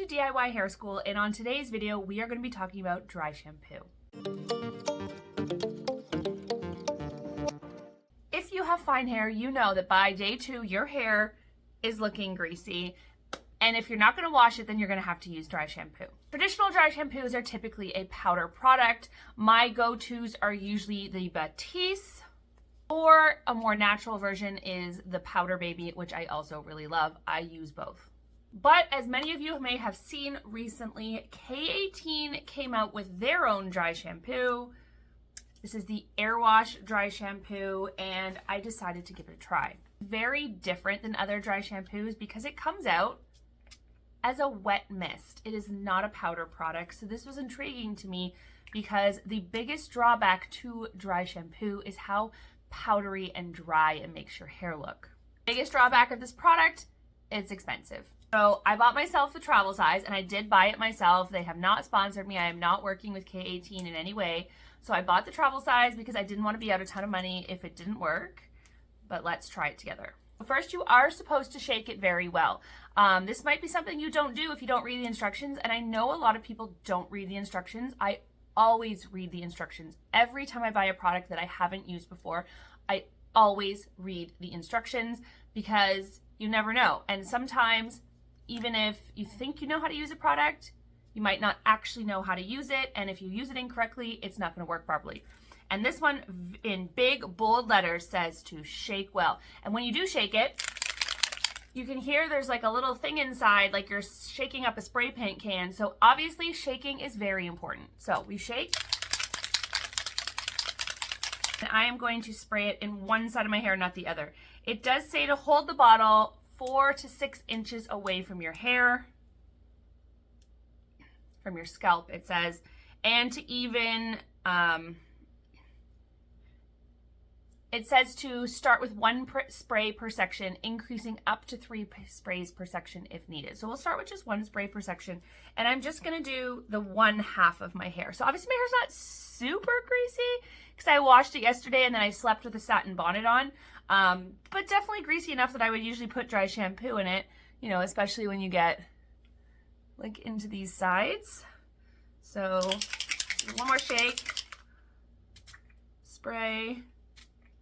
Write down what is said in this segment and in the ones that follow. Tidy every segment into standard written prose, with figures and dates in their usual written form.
to DIY Hair School, and on today's video we are going to be talking about dry shampoo. If you have fine hair, you know that by day 2 your hair is looking greasy, and if you're not going to wash it, then you're going to have to use dry shampoo. Traditional dry shampoos are typically a powder product. My go-tos are usually the Batiste, or a more natural version is the Powder Baby, which I also really love. I use both. But as many of you may have seen recently, K18 came out with their own dry shampoo. This is the AirWash Dry Shampoo, and I decided to give it a try. Very different than other dry shampoos because it comes out as a wet mist. It is not a powder product, so this was intriguing to me because the biggest drawback to dry shampoo is how powdery and dry it makes your hair look. Biggest drawback of this product, it's expensive. So I bought myself the travel size, and I did buy it myself. They have not sponsored me. I am not working with K18 in any way. So I bought the travel size because I didn't want to be out a ton of money if it didn't work. But let's try it together. First, you are supposed to shake it very well. This might be something you don't do if you don't read the instructions, and I know a lot of people don't read the instructions. I always read the instructions. Every time I buy a product that I haven't used before, I always read the instructions because you never know. And sometimes, even if you think you know how to use a product, you might not actually know how to use it, and if you use it incorrectly, it's not going to work properly. And this one in big bold letters says to shake well. And when you do shake it, you can hear there's like a little thing inside, like you're shaking up a spray paint can. So obviously shaking is very important. So we shake. And I am going to spray it in one side of my hair, not the other. It does say to hold the bottle 4 to 6 inches away from your hair, from your scalp, it says, and to even, it says to start with 1 spray per section, increasing up to 3 sprays per section if needed. So we'll start with just 1 spray per section, and I'm just gonna do the 1/2 of my hair. So obviously my hair's not super greasy because I washed it yesterday and then I slept with a satin bonnet on, but definitely greasy enough that I would usually put dry shampoo in it, you know, especially when you get like into these sides. So 1 more shake, spray,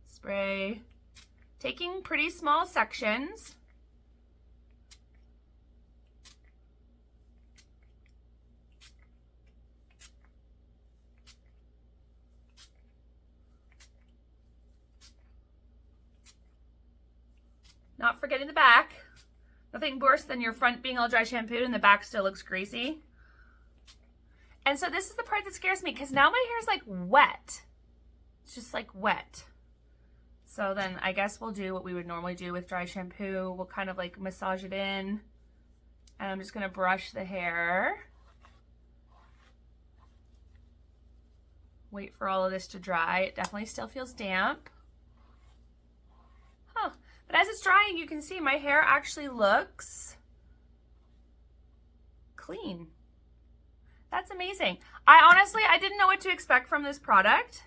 spray, taking pretty small sections. Not forgetting the back. Nothing worse than your front being all dry shampooed and the back still looks greasy. And so this is the part that scares me because now my hair is like wet. It's just like wet. So then I guess we'll do what we would normally do with dry shampoo. We'll kind of like massage it in. And I'm just gonna brush the hair. Wait for all of this to dry. It definitely still feels damp. Huh. But as it's drying, you can see my hair actually looks clean. That's amazing. I didn't know what to expect from this product,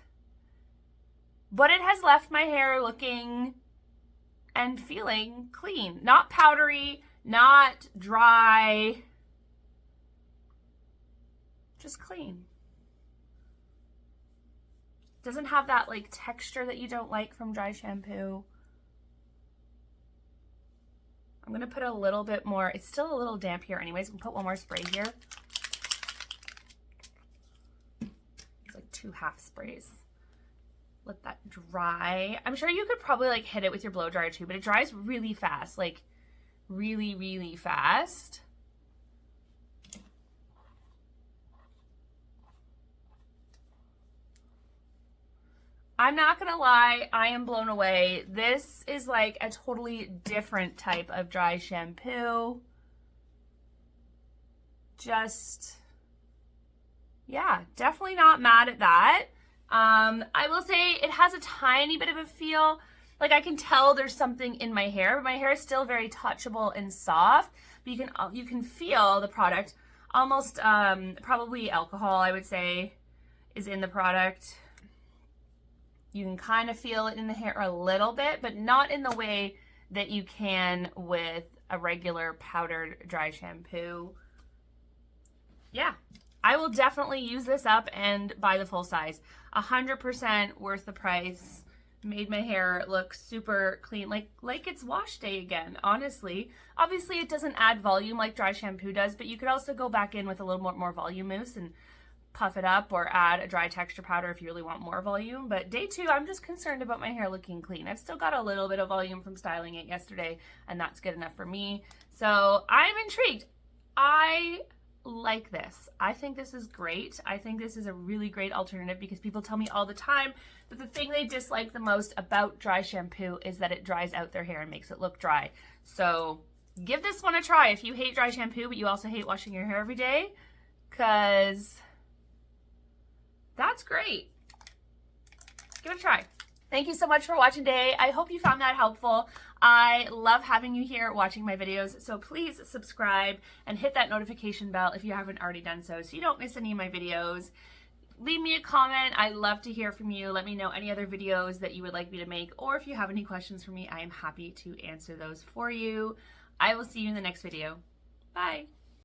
but it has left my hair looking and feeling clean. Not powdery, not dry, just clean. Doesn't have that like texture that you don't like from dry shampoo. I'm gonna put a little bit more. It's still a little damp here anyways. We'll put 1 more spray here. It's like 2 half sprays. Let that dry. I'm sure you could probably like hit it with your blow dryer too, but it dries really fast, like really, really fast. I'm not gonna lie, I am blown away. This is like a totally different type of dry shampoo. Just, yeah, definitely not mad at that. I will say it has a tiny bit of a feel, like I can tell there's something in my hair, but my hair is still very touchable and soft, but you can feel the product. Almost, probably alcohol, I would say, is in the product. You can kind of feel it in the hair a little bit, but not in the way that you can with a regular powdered dry shampoo. yeah, I will definitely use this up and buy the full size. 100% worth the price. Made my hair look super clean, like it's wash day again, honestly. Obviously, it doesn't add volume like dry shampoo does, but you could also go back in with a little more volume mousse and puff it up, or add a dry texture powder if you really want more volume. But day 2, I'm just concerned about my hair looking clean. I've still got a little bit of volume from styling it yesterday, and that's good enough for me. So I'm intrigued. I like this. I think this is great. I think this is a really great alternative, because people tell me all the time that the thing they dislike the most about dry shampoo is that it dries out their hair and makes it look dry. So give this one a try if you hate dry shampoo, but you also hate washing your hair every day, because that's great. Give it a try. Thank you so much for watching today. I hope you found that helpful. I love having you here watching my videos, so please subscribe and hit that notification bell if you haven't already done so you don't miss any of my videos. Leave me a comment. I love to hear from you. Let me know any other videos that you would like me to make, or if you have any questions for me, I am happy to answer those for you. I will see you in the next video. Bye.